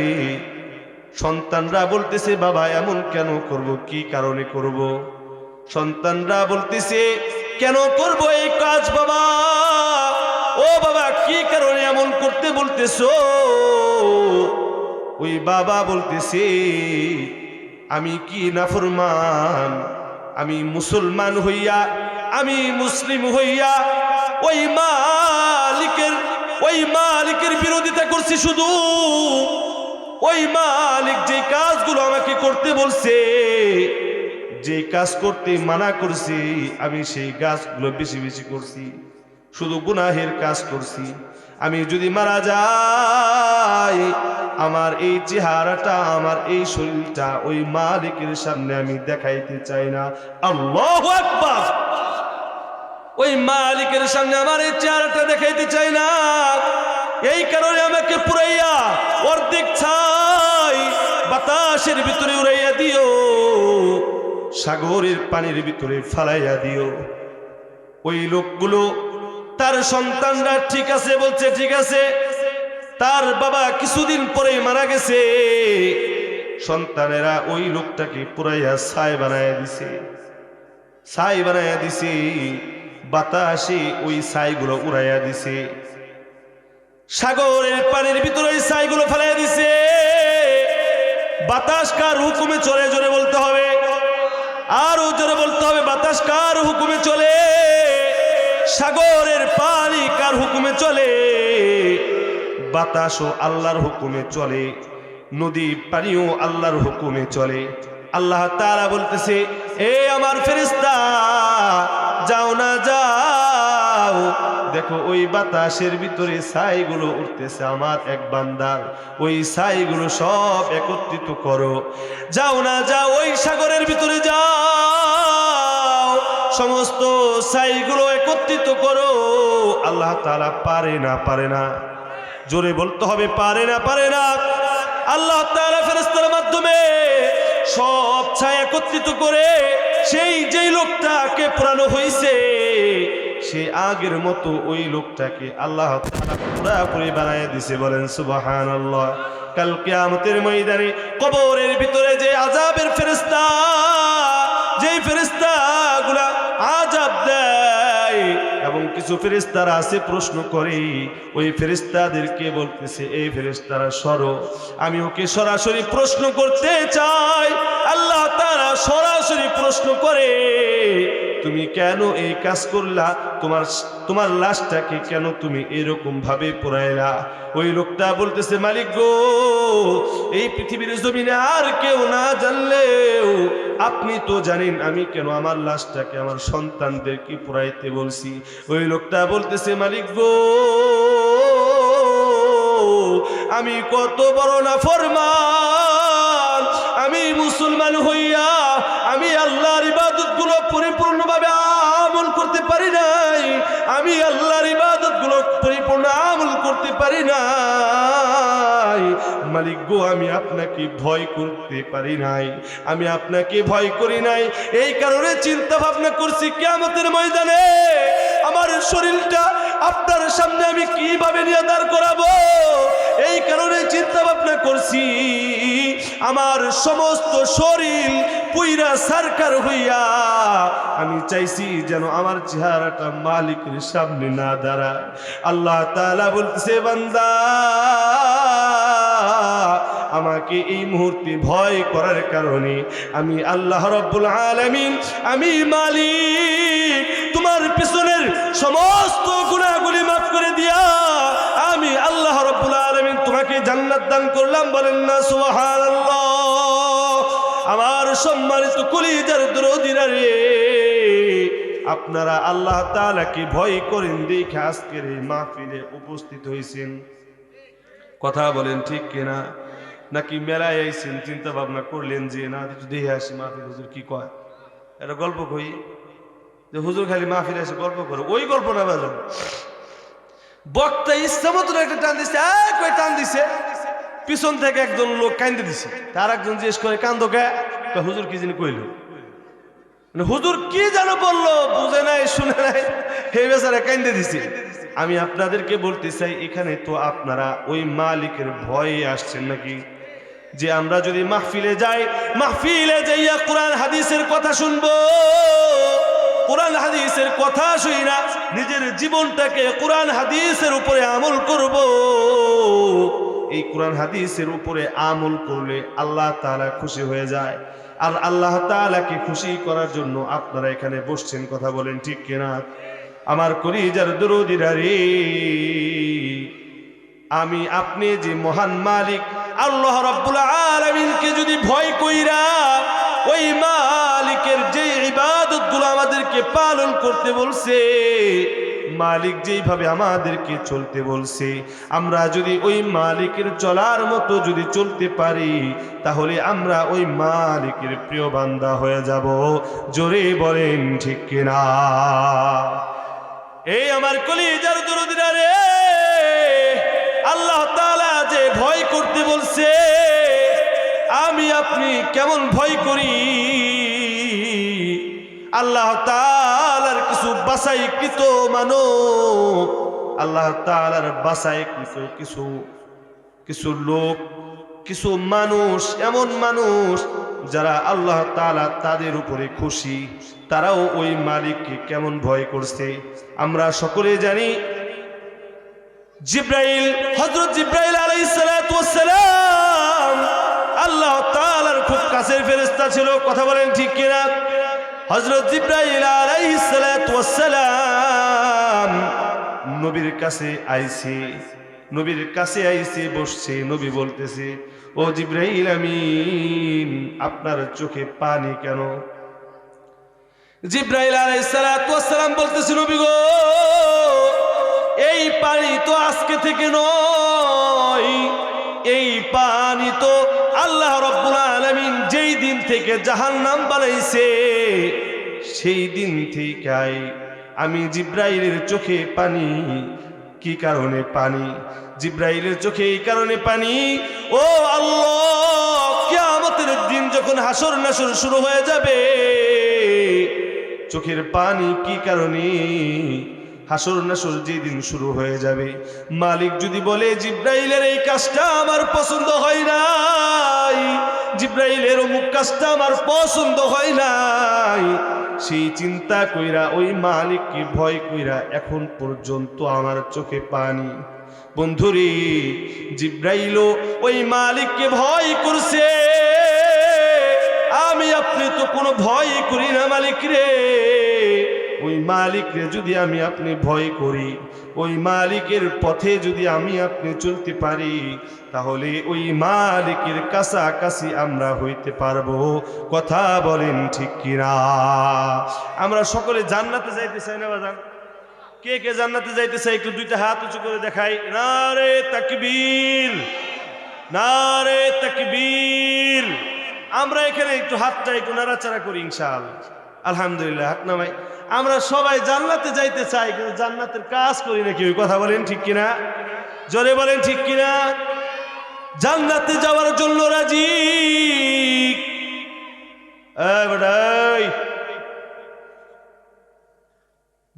সন্তানরা বলতেছে বাবা এমন কেন করব, কি কারণে করব? সন্তানরা বলতেছে কেন করব এই কাজ বাবা? ও বাবা কি কারণে এমন করতে বলতেছো? ওই বাবা বলতেছে আমি কি নাফরমান? আমি মুসলমান হইয়া, আমি মুসলিম হইয়া ওই মালিকের বিরোধিতা করছি। শুধু ওই মালিক যে কাজগুলো আমাকে করতে বলছে, যে কাজ করতে মানা করছি, আমি সেই কাজগুলো বেশি বেশি করছি, শুধু গুনাহের কাজ করছি। আমি যদি মারা যাই, আমার এই চেহারাটা, আমার এই শরীরটা ওই মালিকের সামনে আমি দেখাইতে চাই না। আল্লাহু আকবার। ওই মালিকের সামনে আমার এই চেহারাটা দেখাইতে চাই না। এই কারণে আমাকে পুরাইয়া অর্ধেক ছাই বাতাসের ভিতরে উড়াইয়া দিও, সাগরের পানির ভিতরে ফালাইয়া দিও। ওই লোকগুলো, তার সন্তানরা ঠিক আছে বলছে, ঠিক আছে। তার বাবা কিছুদিন পরেই মারা গেছে। সন্তানেরা ওই লোকটাকে পুরাইয়া ছাই বানাইয়া দিছে, ছাই বানাইয়া দিছে। বাতাসে ওই ছাইগুলো উড়াইয়া দিছে, সাগরের পানির ভিতরে ওই ছাইগুলো ফেলাইয়া দিছে। বাতাস কার হুকুমে চলে? জোরে বলতে হবে, আরো জোরে বলতে হবে। বাতাস কার হুকুমে চলে? সাগরের পানি কার হুকুমে চলে? বাতাসও আল্লাহর হুকুমে চলে, নদী পানিও আল্লাহর হুকুমে চলে। আল্লাহ তাআলা বলতেছে এ আমার ফেরেশতা যাও না, যাও, দেখো ওই বাতাসের ভিতরে ছাইগুলো উঠতেছে আমার এক বান্দার, ওই ছাইগুলো সব একত্রিত করো। যাও না, যাও, ওই সাগরের ভিতরে যাও, সমস্ত ছাইগুলো একত্রিত করো। আল্লাহ তাআলা পারে না, পারে না, জোরে বলতে হবে, পারে না, পারে না। আল্লাহ তাআলা ফেরেশতার মাধ্যমে সব ছাই একত্রিত করে সেই যেই লোকটাকে পোড়ানো হয়েছে, সে আগের মতো ওই লোকটাকে আল্লাহ তাআলা পুরোপুরি বানায় দিছে। বলেন সুবহানাল্লাহ। কাল কিয়ামতের ময়দানে কবরের ভিতরে যে আযাবের ফেরেশতা, যেই ফেরেশতাগুলা আযাব দেয়, এবং কিছু ফেরেশতারা আছে প্রশ্ন করে, ওই ফেরেশতাদেরকে বলতেছে এই ফেরেশতারা সরো, আমি ওকে সরাসরি প্রশ্ন করতে চাই। আল্লাহ তাআলা সরাসরি প্রশ্ন করে তুমি কেন এই কাজ করলা? তোমার লাশটাকে কেন তুমি এরকম ভাবে পোড়াইলা? ওই লোকটা বলতেছে মালিক গো, এই পৃথিবীর জমিনে আর কেউ না জানলেও আপনি তো জানেন আমি কেন আমার লাশটাকে আমার সন্তানদেরকে পোড়াইতে বলছি। ওই লোকটা বলতেছে মালিক গো, আমি কত বড় নাফরমান, আমি মুসলমান হইয়া আমি আল্লাহর ইবাদতগুলো পরিপূর্ণভাবে আমল করতে পারি নাই, আমি আল্লাহর ইবাদতগুলো পরিপূর্ণ আমল করতে পারি নাই। মালিক গো, আমি আপনাকে ভয় করতে পারি নাই, আমি আপনাকে ভয় করি নাই। এই কারণে চিন্তা ভাবনা করছি কিয়ামতের ময়দানে আমার শরীরটা আপনার সামনে আমি কিভাবে নিয়ে দাঁড় করাবো। এই কারণে চিন্তা ভাবনা করছি আমার সমস্ত শরীর পুইরা সারকার হইয়া আমি চাইছি যেন আমার চেহারাটা মালিকের সামনে না দাঁড়ায়। আল্লাহ তাআলা বলতেছে বান্দা, আমাকে এই মুহূর্তে ভয় করার কারণে আমি আল্লাহ রাব্বুল আলামিন, আমি মালিক, তোমার পিছনের সমস্ত গুনাহগুলি মাফ করে দিয়া আমি আল্লাহ রাব্বুল আলামিন তোমাকে জান্নাত দান করলাম। বলেন না সুবহানাল্লাহ। আমার সম্মানিত কলিজার দরদিরা রে, আপনারা আল্লাহ তাআলাকে ভয় করেন দেখে আজকের এই মাহফিলে উপস্থিত হয়েছেন। কথা বলেন ঠিক কিনা? নাকি মেলায় আইছেন চিন্তা ভাবনা করলেন যে না একটু দেখে আসি মাহফিল হুজুর কি কয়, এটা গল্প কই যে হুজুর খালি মাহফিলে এসে গল্প করে, ওই গল্প না বাজান। বক্তা ইচ্ছা মতন একটা টান দিছে, কই টান দিছে, পিছন থেকে একজন লোক কান্দে দিছে, তার একজন জিজ্ঞেস করে কান্দো কে? হুজুর কি যিনি কইল, হুজুর কি যেন বললো, বুঝে নাই শুনে নাই, এই বেচারা কান্দে দিছে। আমি আপনাদেরকে বলতে চাই, এখানে তো আপনারা ওই মালিকের ভয়ে আসছেন নাকি? যে আমরা যদি মাহফিলে যাই, মাহফিলে যাইয়া কোরআন হাদিসের কথা শুনবো, কোরআন হাদিসের কথা শুই না নিজের জীবনটাকে কোরআন হাদিসের উপরে আমল করব। এই কোরআন হাদিসের উপরে আমল করলে আল্লাহ তাআলা খুশি হয়ে যায়। আর আল্লাহ তাআলাকে খুশি করার জন্য আপনারা এখানে বসছেন, কথা বলেন ঠিক কিনা? আমার কলিজার দরদীরা রে, আমি আপনি যে মহান মালিক আল্লাহ রাব্বুল আলামিনকে যদি ভয় কইরা ওই মালিকের যে ইবাদতগুলো আমাদেরকে পালন করতে বলছে, মালিক যেইভাবে আমাদেরকে চলতে বলছে, আমরা যদি ওই মালিকের চলার মতো যদি চলতে পারি, তাহলে আমরা ওই মালিকের প্রিয় বান্দা হয়ে যাব। জোরে বলেন ঠিক কিনা? এই আমার কলিজার দরদীরা রে, আল্লাহ তাআলা যে ভয় করতে বলছে, আমি আপনি কেমন ভয় করি? আল্লাহ তাআলার কিছু বাছাইকৃত মানব, আল্লাহ তাআলার বাছাইকৃত কিছু লোক, কিছু মানুষ, এমন মানুষ যারা আল্লাহ তাআলা তাদের উপরে খুশি, তারাও ওই মালিককে কেমন ভয় করছে আমরা সকলে জানি। জিব্রাইল, হযরত জিব্রাইল আলাইহিস সালাতু ওয়াস সালাম আল্লাহ তাআলার খুব কাছের ফেরেশতা ছিল, কথা বলেন ঠিক কিনা? হযরত জিব্রাইল আলাইহিস সালাতু ওয়াস সালাম নবীর কাছে আইছে, নবীর কাছে আইছে বসছে। নবী বলতেছে, ও জিব্রাইল আমিন, আপনার চোখে পানি কেন? জিব্রাইল আলাইহিস সালাতু ওয়াস সালাম বলতেছে, নবী গো, এই পানি তো আজকে থেকে নয়, এই পানি তো আল্লাহ রাব্বুল আলামিন যেই দিন থেকে জাহান্নাম বানাইছে সেই দিন থেকেই আমি জিব্রাইলের চোখে পানি। কি কারণে পানি? জিব্রাইলের চোখে এই কারণে পানি, ও আল্লাহ, কিয়ামতের দিন যখন হাসর নাসর শুরু হয়ে যাবে, চোখের পানি কি কারণে? হাসর নাসর যেদিন শুরু হয়ে যাবে, মালিক যদি বলে জিব্রাইলের এই কাজটা আমার পছন্দ হয় নাই, জিব্রাইলের অমুক কাজটা আমার পছন্দ হয় নাই, সেই চিন্তা কইরা ওই মালিককে ভয় কইরা এখন পর্যন্ত আমার চোখে পানি। বন্ধুরে, জিব্রাইলও ওই মালিককে ভয় করছে, আমি আপনি তো কোনো ভয় করি না মালিক রে। ওই মালিকরে যদি আমি আপনি ভয় করি, ওই মালিকের পথে যদি আমি আপনি চলতে পারি, তাহলে ওই মালিকের কাছাকাছি আমরা হইতে পারবো। কথা বলেন ঠিক কিনা? আমরা সকলে জান্নাতে যাইতে চাই না বাজান? কে কে জান্নাতে যাইতে চাই? একটু দুইটা হাত উঁচু করে দেখাই। নারে তাকবীর, নারে তাকবীর। আমরা এখানে একটু হাতটা একটু নাড়াচাড়া করি ইনশাআল্লাহ। আলহামদুলিল্লাহ, হাত নামাই। আমরা সবাই জান্নাতে যাইতে চাই, কিন্তু জান্নাতের কাজ করি না কেউ। কথা বলেন ঠিক কিনা? জোরে বলেন ঠিক কিনা? জান্নাতে যাওয়ার জন্য রাজি?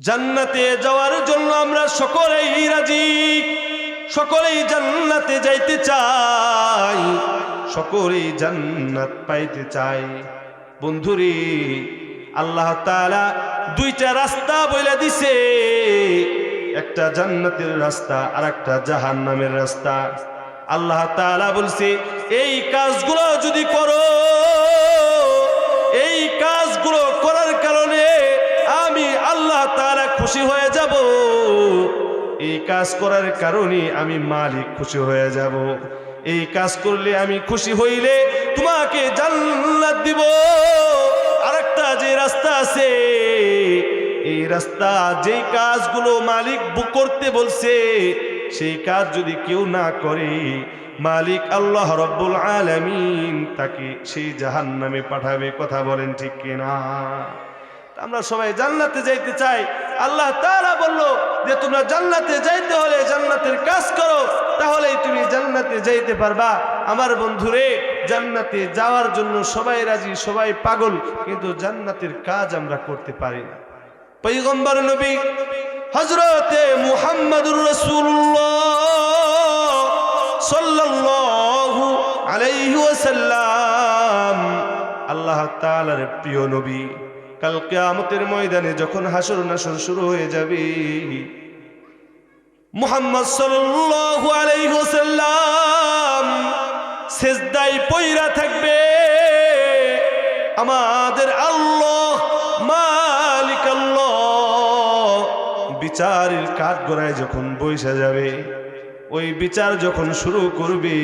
জান্নাতে যাওয়ার জন্য আমরা সকলেই রাজি, সকলেই জান্নাতে যাইতে চাই, সকলেই জান্নাত পাইতে চাই। বন্ধুরে, আল্লাহ তাআলা দুইটা রাস্তা বলে দিছে, একটা জান্নাতের রাস্তা আর একটা জাহান্নামের রাস্তা। আল্লাহ তাআলা বলছে, এই কাজগুলো যদি করো, এই কাজগুলো করার কারণে আমি আল্লাহ তাআলা খুশি হয়ে যাব, এই কাজ করার কারণে আমি মালিক খুশি হয়ে যাব। এই কাজ করলে আমি খুশি হইলে তোমাকে জান্নাত দিব। আরেকটা যে রাস্তা আছে, এই রাস্তা, যেই কাজগুলো মালিক করতে বলছে, সেই কাজ যদি কেউ না করে, মালিক আল্লাহ রাব্বুল আলামিন তাকে সেই জাহান্নামে পাঠাবে। কথা বলেন ঠিক কিনা? আমরা সবাই জান্নাতে যাইতে চাই। আল্লাহ তাআলা বলল যে তোমরা জান্নাতে যাইতে হলে জান্নাতের কাজ করো, তাহলেই তুমি জান্নাতে যাইতে পারবা। আমার বন্ধুরে, জান্নাতে যাওয়ার জন্য সবাই রাজি, সবাই পাগল, কিন্তু জান্নাতের কাজ আমরা করতে পারি না। পয়গম্বর নবী হযরতে মুহাম্মদুর রাসূলুল্লাহ সাল্লাল্লাহু আলাইহি ওয়াসাল্লাম, আল্লাহ তাআলার প্রিয় নবী, কাল কিয়ামতের ময়দানে যখন হাসর নাসর শুরু হয়ে যাবে, মুহাম্মদ সাল্লাল্লাহু আলাইহি ওয়াসাল্লাম সিজদায় পইরা থাকবে। আমাদের আল্লাহ মালিক আল্লাহ বিচারের কাঠগড়ায় যখন বসে যাবে, ওই বিচার যখন শুরু করবে,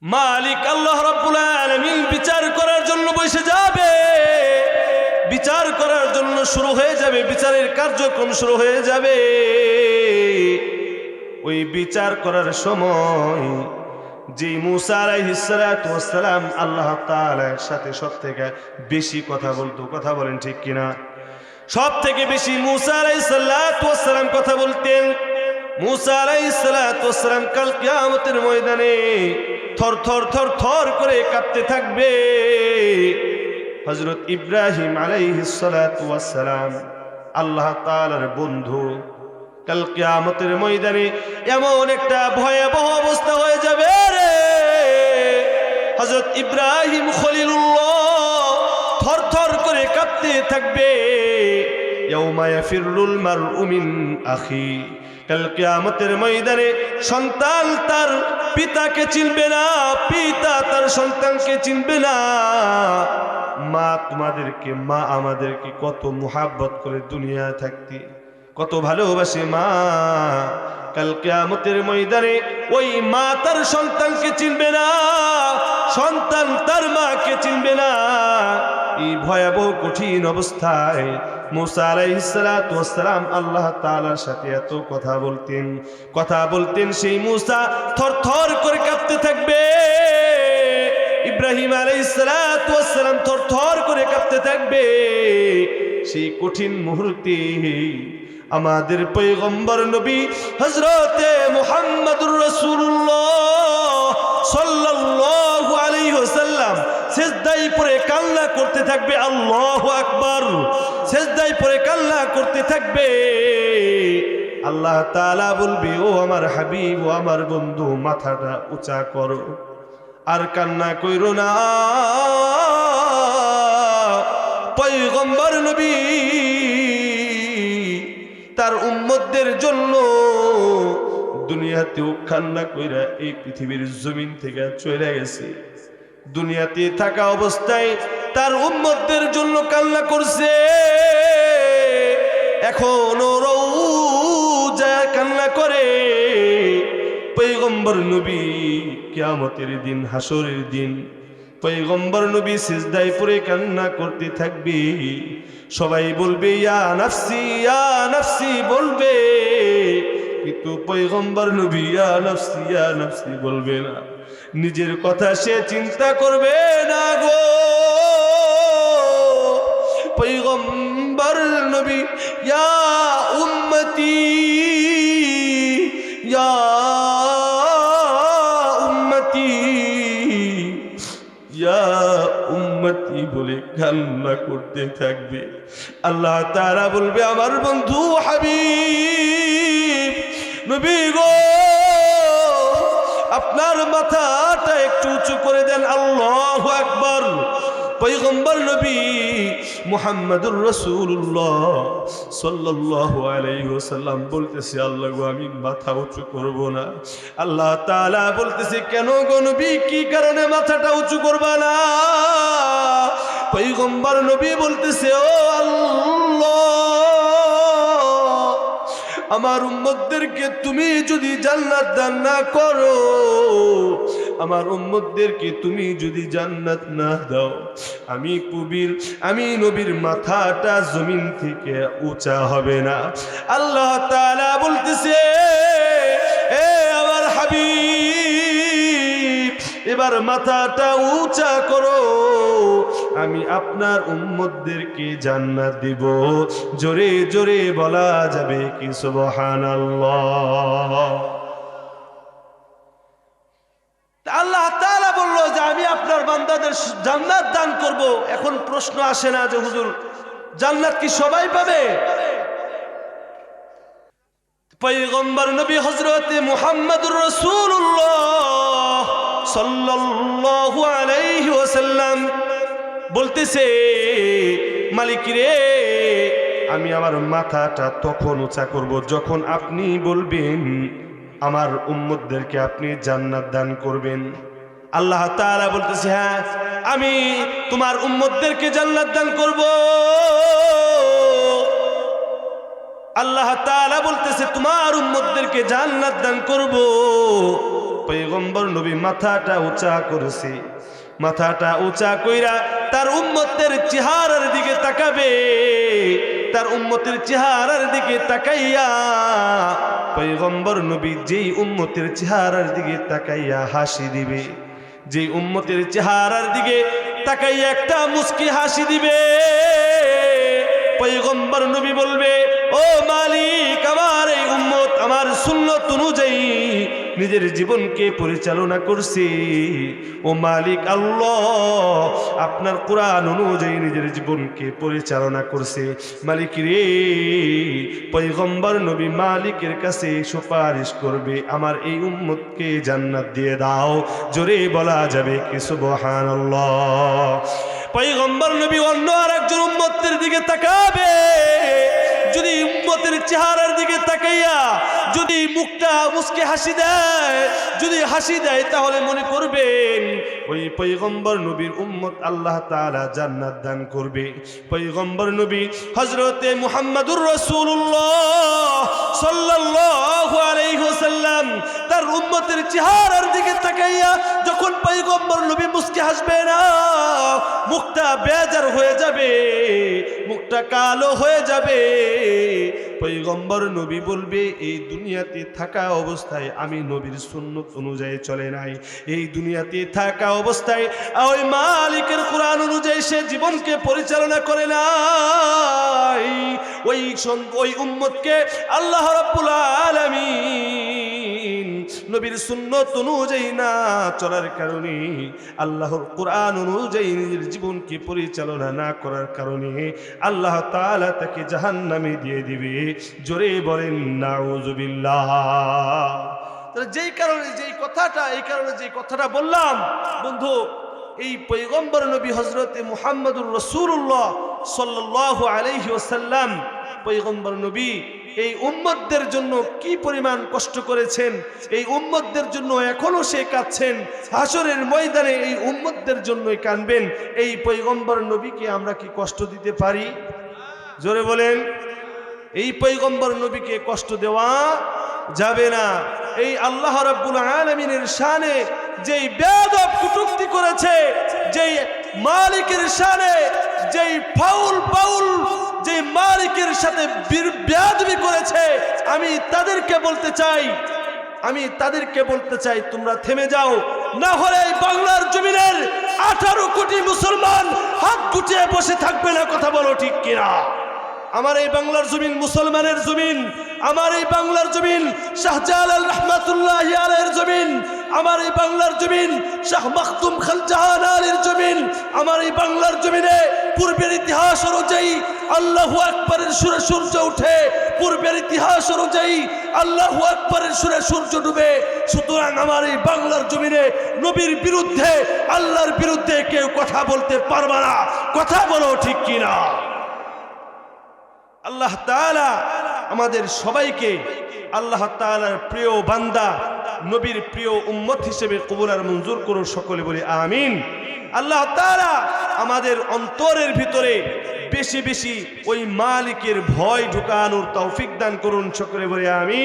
মালিক আল্লাহ রাব্বুল আলামিন বিচার করার জন্য বসে যাবে, বিচার করার জন্য শুরু হয়ে যাবে, বিচারের কার্যক্রম শুরু হয়ে যাবে। ওই বিচার করার সময় যে মুসা আলাইহিস সালাতু ওয়াস সালাম আল্লাহ তাআলার সাথে সবথেকে বেশি কথা বলতো, কথা বলেন ঠিক কিনা? সব থেকে বেশি মুসা আলাইহিস সালাতু ওয়াস সালাম কথা বলতেন। মুসা আলাইহিস সালাতু ওয়াস সালাম কাল কিয়ামতের ময়দানে থর থর থর থর করে কাঁপতে থাকবে। হযরত ইব্রাহিম আলাইহিস সালাতু ওয়াস সালাম আল্লাহ তাআলার বন্ধু, কাল কিয়ামতের ময়দানে এমন একটা ভয়াবহ অবস্থা হয়ে যাবে রে, হযরত ইব্রাহিম খলিলুল্লাহ থর থর করে কাঁপতে থাকবে। ইয়াউমা ইয়াফিরুল মারউ মিন আখি, কাল কিয়ামতের ময়দানে সন্তান তার পিতাকে চিনবে না, পিতা তার সন্তানকে চিনবে না। মা তোমাদেরকে, মা আমাদেরকে কত মুহাব্বত করে দুনিয়া থাকতে, কত ভালোবাসে মা, কাল কিয়ামতের ময়দানে ওই মা তার সন্তানকে চিনবে না, সন্তান তার মাকে চিনবে না। এই ভয়াবহ কঠিন অবস্থায় মুসা আলাইহিস সালাতু ওয়াস সালাম আল্লাহ তাআলার সাথে এত কথা বলতেন, সেই মুসা থরথর করে কাঁপতে থাকবে। ইব্রাহিম আলাইহিস সালাতু ওয়াস সালাম থরথর করে কাঁপতে থাকবে। সেই কঠিন মুহূর্তে আমাদের পয়গম্বর নবী হযরতে মুহাম্মদুর রাসূলুল্লাহ সাল্লাল্লাহু আলাইহি ওয়াসাল্লাম সিজদায় পড়ে কান্না করতে থাকবে। আল্লাহু আকবার। সিজদায় পড়ে কান্না করতে থাকবে। আল্লাহ তাআলা বলবে, ও আমার হাবিব, ও আমার বন্ধু, মাথাটা উঁচা করো, আর কান্না কইরো না। পয়গম্বর নবী তার উম্মতদের জন্য দুনিয়াতেও কান্না কইরা এই পৃথিবীর জমিন থেকে চলে গেছে। দুনিয়াতে থাকা অবস্থায় তার উম্মতদের জন্য কান্না করছে, এখনো রওজায় কান্না করে। পয়গম্বর নবী কিয়ামতের দিন, হাসরের দিন, পয়গম্বর নবী সিজদায় পড়ে কান্না করতে থাকবে। সবাই বলবে ইয়া নাফসি, ইয়া নাফসি বলবে, কিন্তু পয়গম্বর নবী ইয়া নাফসি, ইয়া নাফসি বলবে না। নিজের কথা সে চিন্তা করবে না গো। পয়গম্বর নবী ইয়া উম্মতি, ইয়া উম্মতি, ইয়া উম্মতি বলে কান্না করতে থাকবে। আল্লাহ তাআলা বলবে, আমার বন্ধু হাবিব নবী গো, আপনার মাথাটা একটু উঁচু করে দেন। আল্লাহু আকবার। পয়গম্বর নবী মুহাম্মদুর রাসূলুল্লাহ সাল্লাল্লাহু আলাইহি ওয়াসাল্লাম বলতেছে, আল্লাহ গো, আমি মাথা উঁচু করব না। আল্লাহ তাআলা বলতেছে, কেন গো নবী, কি কারণে মাথাটা উঁচু করবা না? পয়গম্বর নবী বলতেছে, ও আল্লাহ, আমার উম্মতদেরকে তুমি যদি জান্নাত দান না করো, আমার উম্মতদেরকে তুমি যদি জান্নাত না দাও, আমি নবীর মাথাটা জমিন থেকে উঁচা হবে না। আল্লাহ তাআলা বলতেছে, এ আমার হাবিব, এ এবার মাথাটা উঁচা করো, আমি আপনার উম্মতদেরকে জান্নাত দিব। জোরে জোরে বলা যাবে কি সুবহানাল্লাহ। আল্লাহ তাআলা বলল যে আমি আপনার বান্দাদের জান্নাত দান করব। এখন প্রশ্ন আসে না যে হুজুর জান্নাত কি সবাই পাবে? পয়গম্বর নবী হযরত মুহাম্মদুর রাসূলুল্লাহ সাল্লাল্লাহু আলাইহি ওয়াসাল্লাম বলতেছে, মালিক রে, আমি আমার মাথাটা তখন উঁচা করব যখন আপনি বলবেন আমার উম্মতদেরকে আপনি জান্নাত দান করবেন। আল্লাহ তাআলা বলতেছে, হ্যাঁ আমি তোমার উম্মতদেরকে জান্নাত দান করব। আল্লাহ তাআলা বলতেছে তোমার উম্মতদেরকে জান্নাত দান করব। পয়গম্বর নবী মাথাটা উঁচা করেছে, মাথাটা উঁচা কইরা তার উম্মতের চেহারার দিকে তাকাবে। তার উম্মতের চেহারার দিকে তাকাইয়া পয়গম্বর নবী যেই উম্মতের চেহারার দিকে তাকাইয়া হাসি দিবে, যেই উম্মতের চেহারার দিকে তাকাইয়া একটা মুস্কি হাসি দিবে, পয়গম্বর নবী বলবে, ও মালিক, আমার এই উম্মত আমার সুন্নত অনুযায়ী নিজের জীবনকে পরিচালনা করছে। ও মালিক আল্লাহ, আপনার কোরআন অনুযায়ী নিজের জীবনকে পরিচালনা করছে। মালিক রে, পয়গম্বর নবী মালিকের কাছে সুপারিশ করবে, আমার এই উম্মতকে জান্নাত দিয়ে দাও। জোরে বলা যাবে কি সুবহানাল্লাহ। পয়গম্বর নবী অন্য আরেকজন উম্মতের দিকে তাকাবে, যদি উম্মতের চেহারার দিকে তাকাইয়া যদি মুখটা মুস্কে হাসি দেয়, যদি হাসি দেয় তাহলে মনে করবেন ওই পয়গম্বর নবীর উম্মত আল্লাহ তাআলা জান্নাত দান করবে। পয়গম্বর নবী হযরতে মুহাম্মদুর রাসূলুল্লাহ সাল্লাল্লাহু আলাইহি ওয়াসাল্লাম তার উম্মতের চেহারার দিকে তাকাইয়া যখন পয়গম্বর নবী মুস্কে হাসবে না, মুখটা বেজার হয়ে যাবে, মুখটা কালো হয়ে যাবে। পয়গম্বর নবী বলবে, এই দুনিয়াতে থাকা অবস্থায় আমি নবীর সুন্নত অনুযায়ী চলে নাই, এই দুনিয়াতে থাকা অবস্থায় ওই মালিকের কোরআন অনুযায়ী সে জীবনকে পরিচালনা করে নাই। ওই উম্মতকে আল্লাহ রাব্বুল আলামিন নবীর সুন্নত অনুযায়ী না চলার কারণে, আল্লাহর কোরআন অনুযায়ী নিজের জীবনকে পরিচালনা না করার কারণে আল্লাহ তাআলা তাকে জাহান্নামে দিয়ে দিবে। জোরে বলেন নাউযুবিল্লাহ। তাহলে যেই কারণে যেই কথাটা বললাম বন্ধু, এই পয়গম্বর নবী হযরতে মুহাম্মদুর রাসূলুল্লাহ সাল্লাল্লাহু আলাইহি ওয়াসাল্লাম, পয়গম্বর নবী এই উম্মতদের জন্য কি পরিমাণ কষ্ট করেছেন, এই উম্মতদের জন্য এখনো সে কাঁদছেন, হাসরের ময়দানে এই উম্মতদের জন্যই কাঁদবেন। এই পয়গম্বর নবীকে আমরা কি কষ্ট দিতে পারি? জোরে বলেন। এই পয়গম্বর নবীকে কষ্ট দেওয়া যাবে না। এই আল্লাহ রাব্বুল আলামিনের শানে যেই বেয়াদব কটূক্তি করেছে, যেই মালিকের শানে যেই ফাউল যে মালিকের সাথে বেয়াদবি করেছে, আমি তাদেরকে বলতে চাই তোমরা থেমে যাও, না হলে এই বাংলার জমিনের 18 কোটি মুসলমান হাত গুটিয়ে বসে থাকবে না। কথা বলো ঠিক কিনা? আমার এই বাংলার জমিন মুসলমানের জমিন, আমার এই বাংলার জমিন শাহজালাল রহমাতুল্লাহি আলাইহির জমিন, আমার এই বাংলার জমিন শাহ মাখদুম খানজাহান আলীর জমিন, আমার এই বাংলার জমিনে পূর্বের ইতিহাস অনুযায়ী আল্লাহু আকবারের সুরে সূর্য ওঠে, পূর্বের ইতিহাস অনুযায়ী আল্লাহু আকবারের সুরে সূর্য ডুবে। সুতরাং আমার এই বাংলার জমিনে নবীর বিরুদ্ধে, আল্লাহর বিরুদ্ধে কেউ কথা বলতে পারবে না। কথা বলো ঠিক কিনা? আল্লাহ তাআলা আমাদের সবাইকে আল্লাহ তাআলার প্রিয় বান্দা, নবীর প্রিয় উম্মত হিসেবে কবুল আর মঞ্জুর করুন। সকলে বলি আমিন। আল্লাহ তাআলা আমাদের অন্তরের ভিতরে বেশি বেশি ওই মালিকের ভয় ঢুকানোর তৌফিক দান করুন। সকলে বলি আমিন।